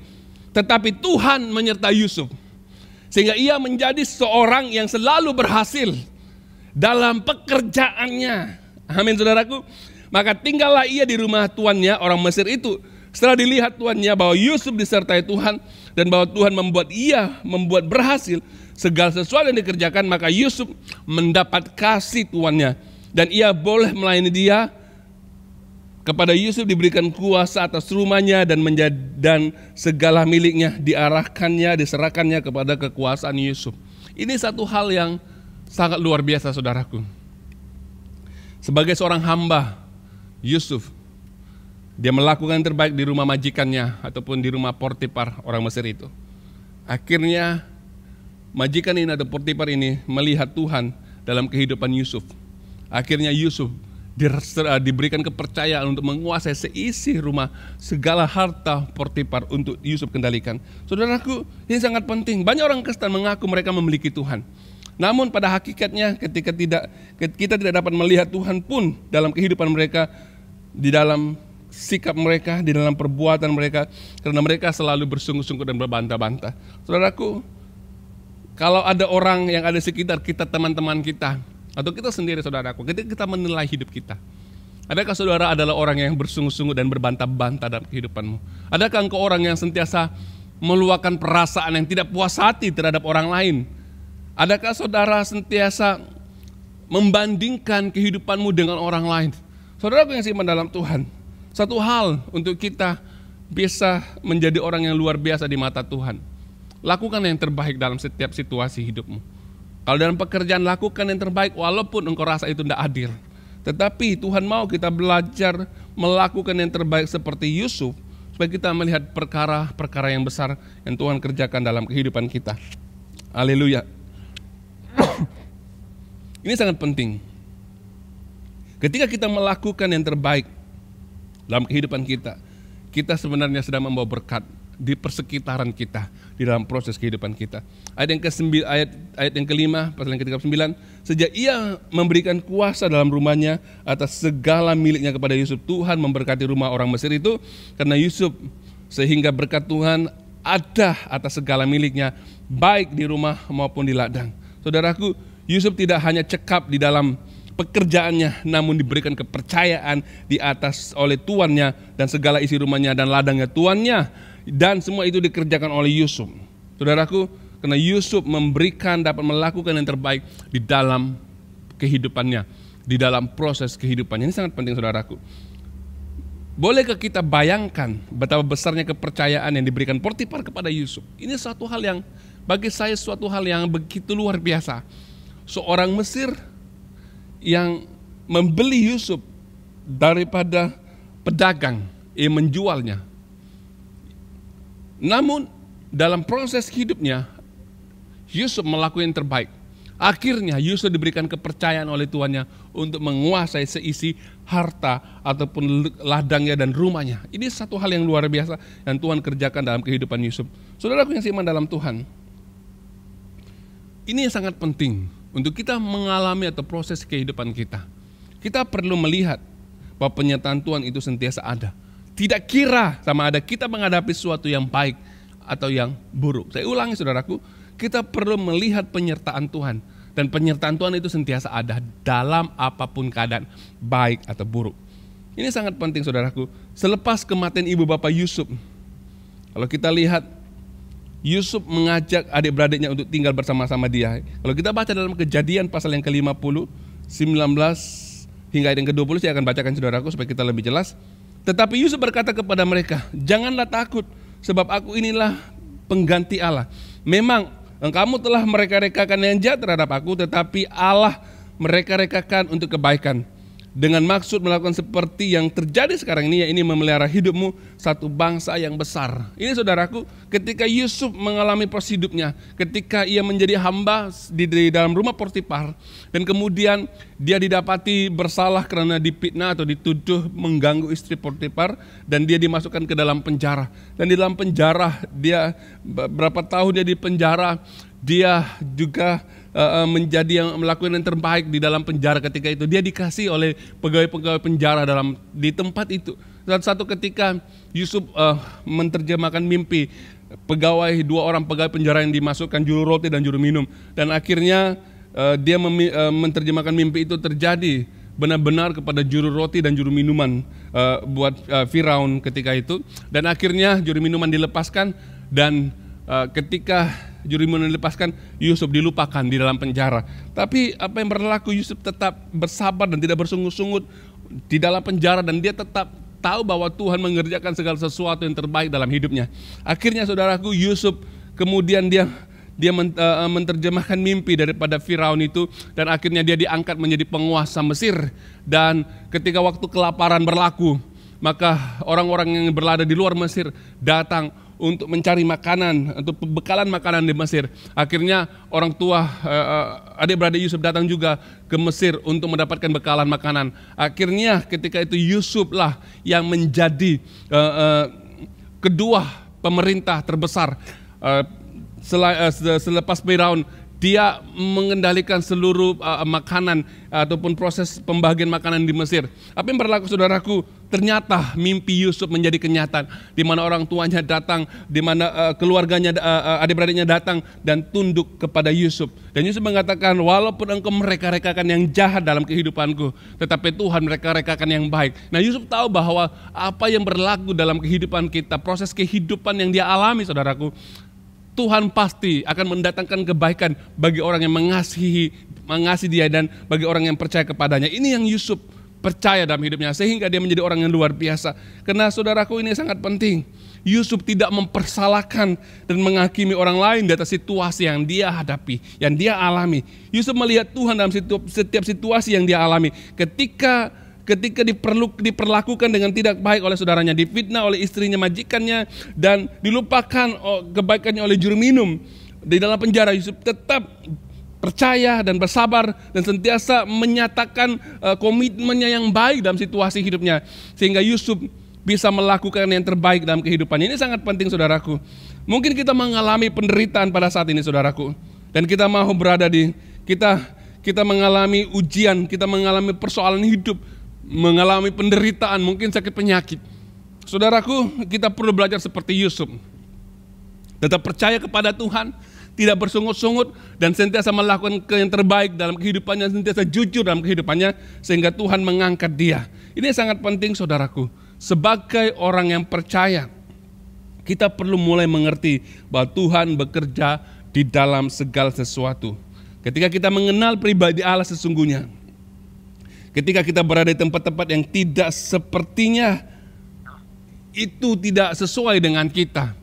Speaker 3: Tetapi Tuhan menyertai Yusuf, sehingga ia menjadi seorang yang selalu berhasil dalam pekerjaannya. Amin, saudaraku. Maka tinggallah ia di rumah tuannya, orang Mesir itu. Setelah dilihat tuannya bahwa Yusuf disertai Tuhan dan bahwa Tuhan membuat berhasil segala sesuatu yang dikerjakan, maka Yusuf mendapat kasih tuannya dan ia boleh melayani dia. Kepada Yusuf diberikan kuasa atas rumahnya dan segala miliknya diserahkannya kepada kekuasaan Yusuf. Ini satu hal yang sangat luar biasa, saudaraku. Sebagai seorang hamba, Yusuf, dia melakukan yang terbaik di rumah majikannya ataupun di rumah Potifar orang Mesir itu. Akhirnya majikan ini atau Potifar ini melihat Tuhan dalam kehidupan Yusuf. Akhirnya Yusuf diberikan kepercayaan untuk menguasai seisi rumah, segala harta Potifar untuk Yusuf kendalikan. Saudaraku, ini sangat penting. Banyak orang Kristen mengaku mereka memiliki Tuhan. Namun pada hakikatnya ketika kita tidak dapat melihat Tuhan pun dalam kehidupan mereka, di dalam sikap mereka, di dalam perbuatan mereka, karena mereka selalu bersungguh-sungguh dan berbantah-bantah. Saudaraku, kalau ada orang yang ada di sekitar kita, teman-teman kita, atau kita sendiri, saudaraku, ketika kita menilai hidup kita, adakah saudara adalah orang yang bersungguh-sungguh dan berbantah-bantah dalam kehidupanmu? Adakah engkau orang yang sentiasa meluapkan perasaan yang tidak puas hati terhadap orang lain? Adakah saudara sentiasa membandingkan kehidupanmu dengan orang lain? Saudaraku yang seiman dalam Tuhan, satu hal untuk kita bisa menjadi orang yang luar biasa di mata Tuhan, lakukan yang terbaik dalam setiap situasi hidupmu. Kalau dalam pekerjaan, lakukan yang terbaik walaupun engkau rasa itu tidak adil. Tetapi Tuhan mau kita belajar melakukan yang terbaik seperti Yusuf, supaya kita melihat perkara-perkara yang besar yang Tuhan kerjakan dalam kehidupan kita. Haleluya. Ini sangat penting. Ketika kita melakukan yang terbaik dalam kehidupan kita, kita sebenarnya sedang membawa berkat di persekitaran kita, di dalam proses kehidupan kita. Ayat yang kelima, pasal yang ke-39, sejak ia memberikan kuasa dalam rumahnya atas segala miliknya kepada Yusuf, Tuhan memberkati rumah orang Mesir itu karena Yusuf, sehingga berkat Tuhan ada atas segala miliknya, baik di rumah maupun di ladang. Saudaraku, Yusuf tidak hanya cekap di dalam pekerjaannya, namun diberikan kepercayaan di atas oleh tuannya dan segala isi rumahnya dan ladangnya tuannya. Dan semua itu dikerjakan oleh Yusuf. Saudaraku, karena Yusuf dapat melakukan yang terbaik di dalam kehidupannya, di dalam proses kehidupannya. Ini sangat penting, saudaraku. Bolehkah kita bayangkan betapa besarnya kepercayaan yang diberikan Potifar kepada Yusuf? Ini suatu hal yang bagi saya suatu hal yang begitu luar biasa. Seorang Mesir yang membeli Yusuf daripada pedagang yang menjualnya. Namun dalam proses hidupnya, Yusuf melakukan yang terbaik. Akhirnya Yusuf diberikan kepercayaan oleh tuannya untuk menguasai seisi harta ataupun ladangnya dan rumahnya. Ini satu hal yang luar biasa yang Tuhan kerjakan dalam kehidupan Yusuf. Saudaraku yang seiman dalam Tuhan, ini yang sangat penting untuk kita mengalami atau proses kehidupan kita. Kita perlu melihat bahwa penyertaan Tuhan itu sentiasa ada. Tidak kira sama ada kita menghadapi sesuatu yang baik atau yang buruk. Saya ulangi, saudaraku, kita perlu melihat penyertaan Tuhan. Dan penyertaan Tuhan itu sentiasa ada dalam apapun keadaan, baik atau buruk. Ini sangat penting, saudaraku. Selepas kematian ibu bapa Yusuf, kalau kita lihat, Yusuf mengajak adik-beradiknya untuk tinggal bersama-sama dia. Kalau kita baca dalam Kejadian pasal yang ke-50, 19 hingga ayat yang ke-20, saya akan bacakan, saudaraku, supaya kita lebih jelas. Tetapi Yusuf berkata kepada mereka, janganlah takut, sebab aku inilah pengganti Allah. Memang kamu telah mereka-rekakan yang jahat terhadap aku, tetapi Allah mereka-rekakan untuk kebaikan. dengan maksud melakukan seperti yang terjadi sekarang ini, yaitu memelihara hidupmu satu bangsa yang besar. Ini saudaraku, ketika Yusuf mengalami proses hidupnya, ketika ia menjadi hamba di dalam rumah Potifar, dan kemudian dia didapati bersalah karena difitnah atau dituduh mengganggu istri Potifar, dan dia dimasukkan ke dalam penjara. Dan di dalam penjara, dia berapa tahun dia di penjara, dia juga menjadi yang melakukan yang terbaik di dalam penjara ketika itu. Dia dikasih oleh pegawai-pegawai penjara di tempat itu. Dan satu ketika Yusuf menerjemahkan mimpi dua orang pegawai penjara yang dimasukkan juru roti dan juru minum. Dan akhirnya dia menerjemahkan mimpi itu terjadi benar-benar kepada juru roti dan juru minuman buat Firaun ketika itu. Dan akhirnya juru minuman dilepaskan, dan ketika juru minuman dilepaskan, Yusuf dilupakan di dalam penjara. Tapi apa yang berlaku, Yusuf tetap bersabar dan tidak bersungut-sungut di dalam penjara, dan dia tetap tahu bahwa Tuhan mengerjakan segala sesuatu yang terbaik dalam hidupnya. Akhirnya saudaraku, Yusuf kemudian dia menerjemahkan mimpi daripada Firaun itu, dan akhirnya dia diangkat menjadi penguasa Mesir. Dan ketika waktu kelaparan berlaku, maka orang-orang yang berada di luar Mesir datang untuk mencari makanan, untuk pembekalan makanan di Mesir. Akhirnya orang tua adik-beradik Yusuf datang juga ke Mesir untuk mendapatkan bekalan makanan. Akhirnya ketika itu Yusuflah yang menjadi kedua pemerintah terbesar selepas Firaun. Dia mengendalikan seluruh makanan ataupun proses pembagian makanan di Mesir. Apa yang berlaku saudaraku? Ternyata mimpi Yusuf menjadi kenyataan, di mana orang tuanya datang, di mana keluarganya, adik-beradiknya datang dan tunduk kepada Yusuf. Dan Yusuf mengatakan, walaupun engkau mereka-rekakan yang jahat dalam kehidupanku, tetapi Tuhan mereka-rekakan yang baik. Nah, Yusuf tahu bahwa apa yang berlaku dalam kehidupan kita, proses kehidupan yang dia alami saudaraku, Tuhan pasti akan mendatangkan kebaikan bagi orang yang mengasihi dia dan bagi orang yang percaya kepadanya. Ini yang Yusuf percaya dalam hidupnya, sehingga dia menjadi orang yang luar biasa. Karena saudaraku, ini sangat penting. Yusuf tidak mempersalahkan dan menghakimi orang lain di atas situasi yang dia hadapi, yang dia alami. Yusuf melihat Tuhan dalam setiap situasi yang dia alami. Ketika diperlakukan dengan tidak baik oleh saudaranya, difitnah oleh istrinya, majikannya, dan dilupakan kebaikannya oleh juru minum di dalam penjara, Yusuf tetap percaya dan bersabar dan sentiasa menyatakan komitmennya yang baik dalam situasi hidupnya, sehingga Yusuf bisa melakukan yang terbaik dalam kehidupannya. Ini sangat penting saudaraku. Mungkin kita mengalami penderitaan pada saat ini saudaraku, dan kita mau berada di kita mengalami ujian, kita mengalami persoalan hidup, mengalami penderitaan, mungkin sakit penyakit. Saudaraku, kita perlu belajar seperti Yusuf. Tetap percaya kepada Tuhan, tidak bersungut-sungut, dan sentiasa melakukan yang terbaik dalam kehidupannya, sentiasa jujur dalam kehidupannya, sehingga Tuhan mengangkat dia. Ini sangat penting saudaraku. Sebagai orang yang percaya, kita perlu mulai mengerti bahwa Tuhan bekerja di dalam segala sesuatu. Ketika kita mengenal pribadi Allah sesungguhnya, ketika kita berada di tempat-tempat yang tidak sepertinya itu tidak sesuai dengan kita,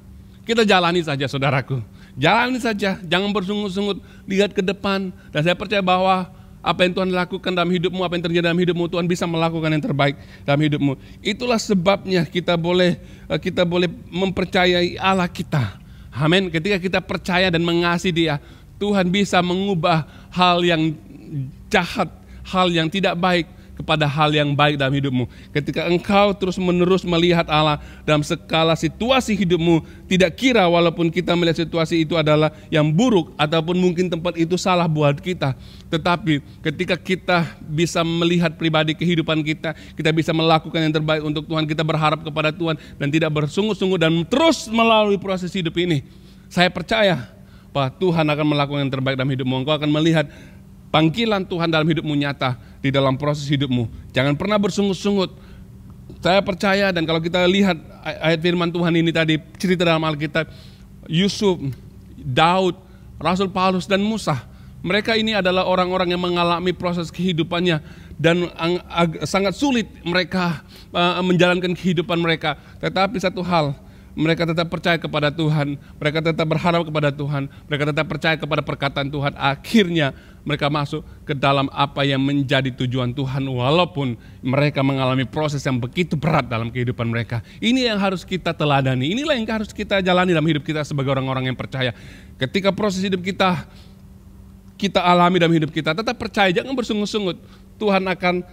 Speaker 3: kita jalani saja saudaraku. Jalani saja, jangan bersungut-sungut, lihat ke depan. Dan saya percaya bahwa apa yang Tuhan lakukan dalam hidupmu, apa yang terjadi dalam hidupmu, Tuhan bisa melakukan yang terbaik dalam hidupmu. Itulah sebabnya kita boleh mempercayai Allah kita. Amin. Ketika kita percaya dan mengasihi Dia, Tuhan bisa mengubah hal yang jahat, hal yang tidak baik kepada hal yang baik dalam hidupmu. Ketika engkau terus-menerus melihat Allah dalam skala situasi hidupmu, tidak kira walaupun kita melihat situasi itu adalah yang buruk ataupun mungkin tempat itu salah buat kita, tetapi ketika kita bisa melihat pribadi kehidupan kita, kita bisa melakukan yang terbaik untuk Tuhan, kita berharap kepada Tuhan dan tidak bersungut-sungut dan terus melalui proses hidup ini. Saya percaya bahwa Tuhan akan melakukan yang terbaik dalam hidupmu. Engkau akan melihat panggilan Tuhan dalam hidupmu nyata di dalam proses hidupmu. Jangan pernah bersungut-sungut. Saya percaya, dan kalau kita lihat ayat firman Tuhan ini tadi, cerita dalam Alkitab, Yusuf, Daud, Rasul Paulus, dan Musa, mereka ini adalah orang-orang yang mengalami proses kehidupannya dan sangat sulit mereka menjalankan kehidupan mereka. Tetapi satu hal, mereka tetap percaya kepada Tuhan, mereka tetap berharap kepada Tuhan, mereka tetap percaya kepada perkataan Tuhan. Akhirnya mereka masuk ke dalam apa yang menjadi tujuan Tuhan walaupun mereka mengalami proses yang begitu berat dalam kehidupan mereka. Ini yang harus kita teladani, inilah yang harus kita jalani dalam hidup kita sebagai orang-orang yang percaya. Ketika proses hidup kita alami dalam hidup kita, tetap percaya, jangan bersungut-sungut. Tuhan akan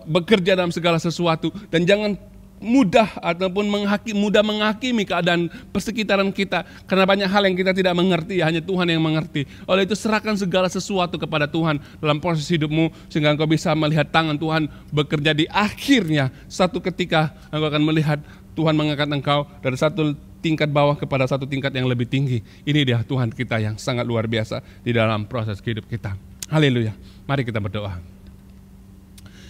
Speaker 3: bekerja dalam segala sesuatu, dan jangan mudah ataupun mudah menghakimi keadaan persekitaran kita, karena banyak hal yang kita tidak mengerti, hanya Tuhan yang mengerti. Oleh itu serahkan segala sesuatu kepada Tuhan dalam proses hidupmu, sehingga engkau bisa melihat tangan Tuhan bekerja di akhirnya. Satu ketika engkau akan melihat Tuhan mengangkat engkau dari satu tingkat bawah kepada satu tingkat yang lebih tinggi. Ini dia Tuhan kita yang sangat luar biasa di dalam proses hidup kita. Haleluya. Mari kita berdoa.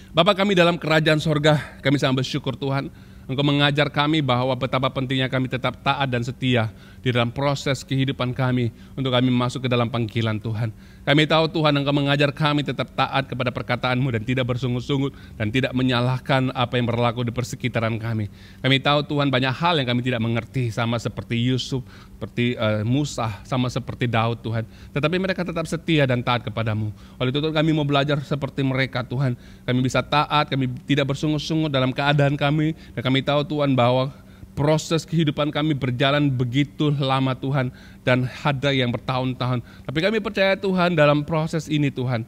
Speaker 3: Bapa kami dalam kerajaan sorga, kami sangat bersyukur Tuhan, Engkau mengajar kami bahwa betapa pentingnya kami tetap taat dan setia di dalam proses kehidupan kami untuk kami masuk ke dalam panggilan Tuhan. Kami tahu Tuhan Engkau mengajar kami tetap taat kepada perkataan-Mu dan tidak bersungut-sungut dan tidak menyalahkan apa yang berlaku di persekitaran kami. Kami tahu Tuhan banyak hal yang kami tidak mengerti, sama seperti Yusuf, seperti Musa, sama seperti Daud Tuhan. Tetapi mereka tetap setia dan taat kepadamu. Oleh itu kami mau belajar seperti mereka Tuhan. Kami bisa taat, kami tidak bersungut-sungut dalam keadaan kami. Dan kami tahu Tuhan bahwa proses kehidupan kami berjalan begitu lama Tuhan, dan ada yang bertahun-tahun. Tapi kami percaya Tuhan dalam proses ini Tuhan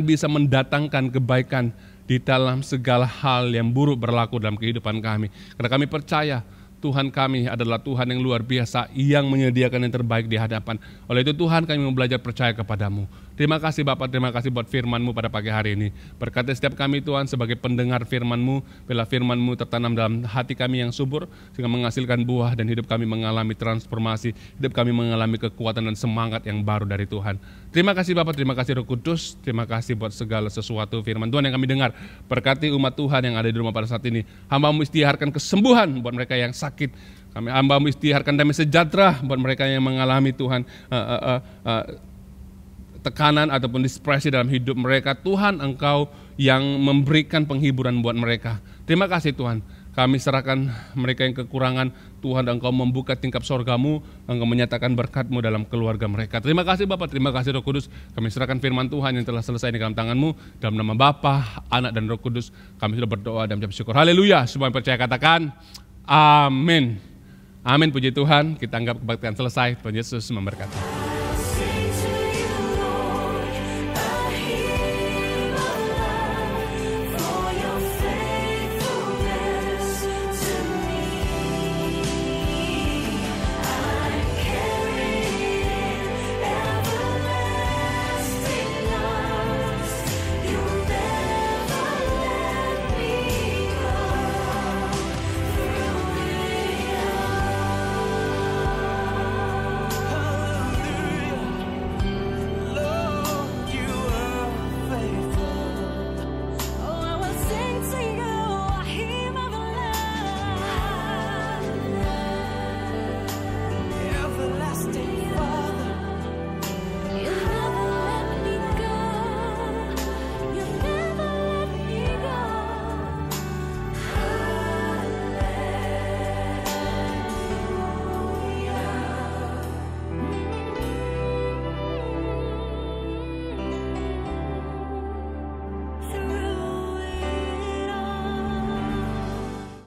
Speaker 3: bisa mendatangkan kebaikan di dalam segala hal yang buruk berlaku dalam kehidupan kami. Karena kami percaya Tuhan kami adalah Tuhan yang luar biasa, yang menyediakan yang terbaik di hadapan. Oleh itu Tuhan kami mau belajar percaya kepadamu. Terima kasih Bapak, terima kasih buat firman-Mu pada pagi hari ini. Berkati setiap kami Tuhan sebagai pendengar firman-Mu, bila firman-Mu tertanam dalam hati kami yang subur, sehingga menghasilkan buah dan hidup kami mengalami transformasi, hidup kami mengalami kekuatan dan semangat yang baru dari Tuhan. Terima kasih Bapak, terima kasih Roh Kudus, terima kasih buat segala sesuatu firman Tuhan yang kami dengar. Berkati umat Tuhan yang ada di rumah pada saat ini. Hamba-Mu istiharkan kesembuhan buat mereka yang sakit. Kami hamba-Mu istiharkan damai sejahtera buat mereka yang mengalami Tuhan tekanan ataupun depresi dalam hidup mereka. Tuhan Engkau yang memberikan penghiburan buat mereka. Terima kasih Tuhan. Kami serahkan mereka yang kekurangan. Tuhan Engkau membuka tingkap sorga-Mu, Engkau menyatakan berkat-Mu dalam keluarga mereka. Terima kasih Bapak, terima kasih Roh Kudus. Kami serahkan firman Tuhan yang telah selesai di dalam tangan-Mu. Dalam nama Bapa, Anak dan Roh Kudus, kami sudah berdoa dan mengucap syukur. Haleluya. Semua yang percaya katakan amin. Amin, puji Tuhan. Kita anggap kebaktian selesai. Tuhan Yesus memberkati.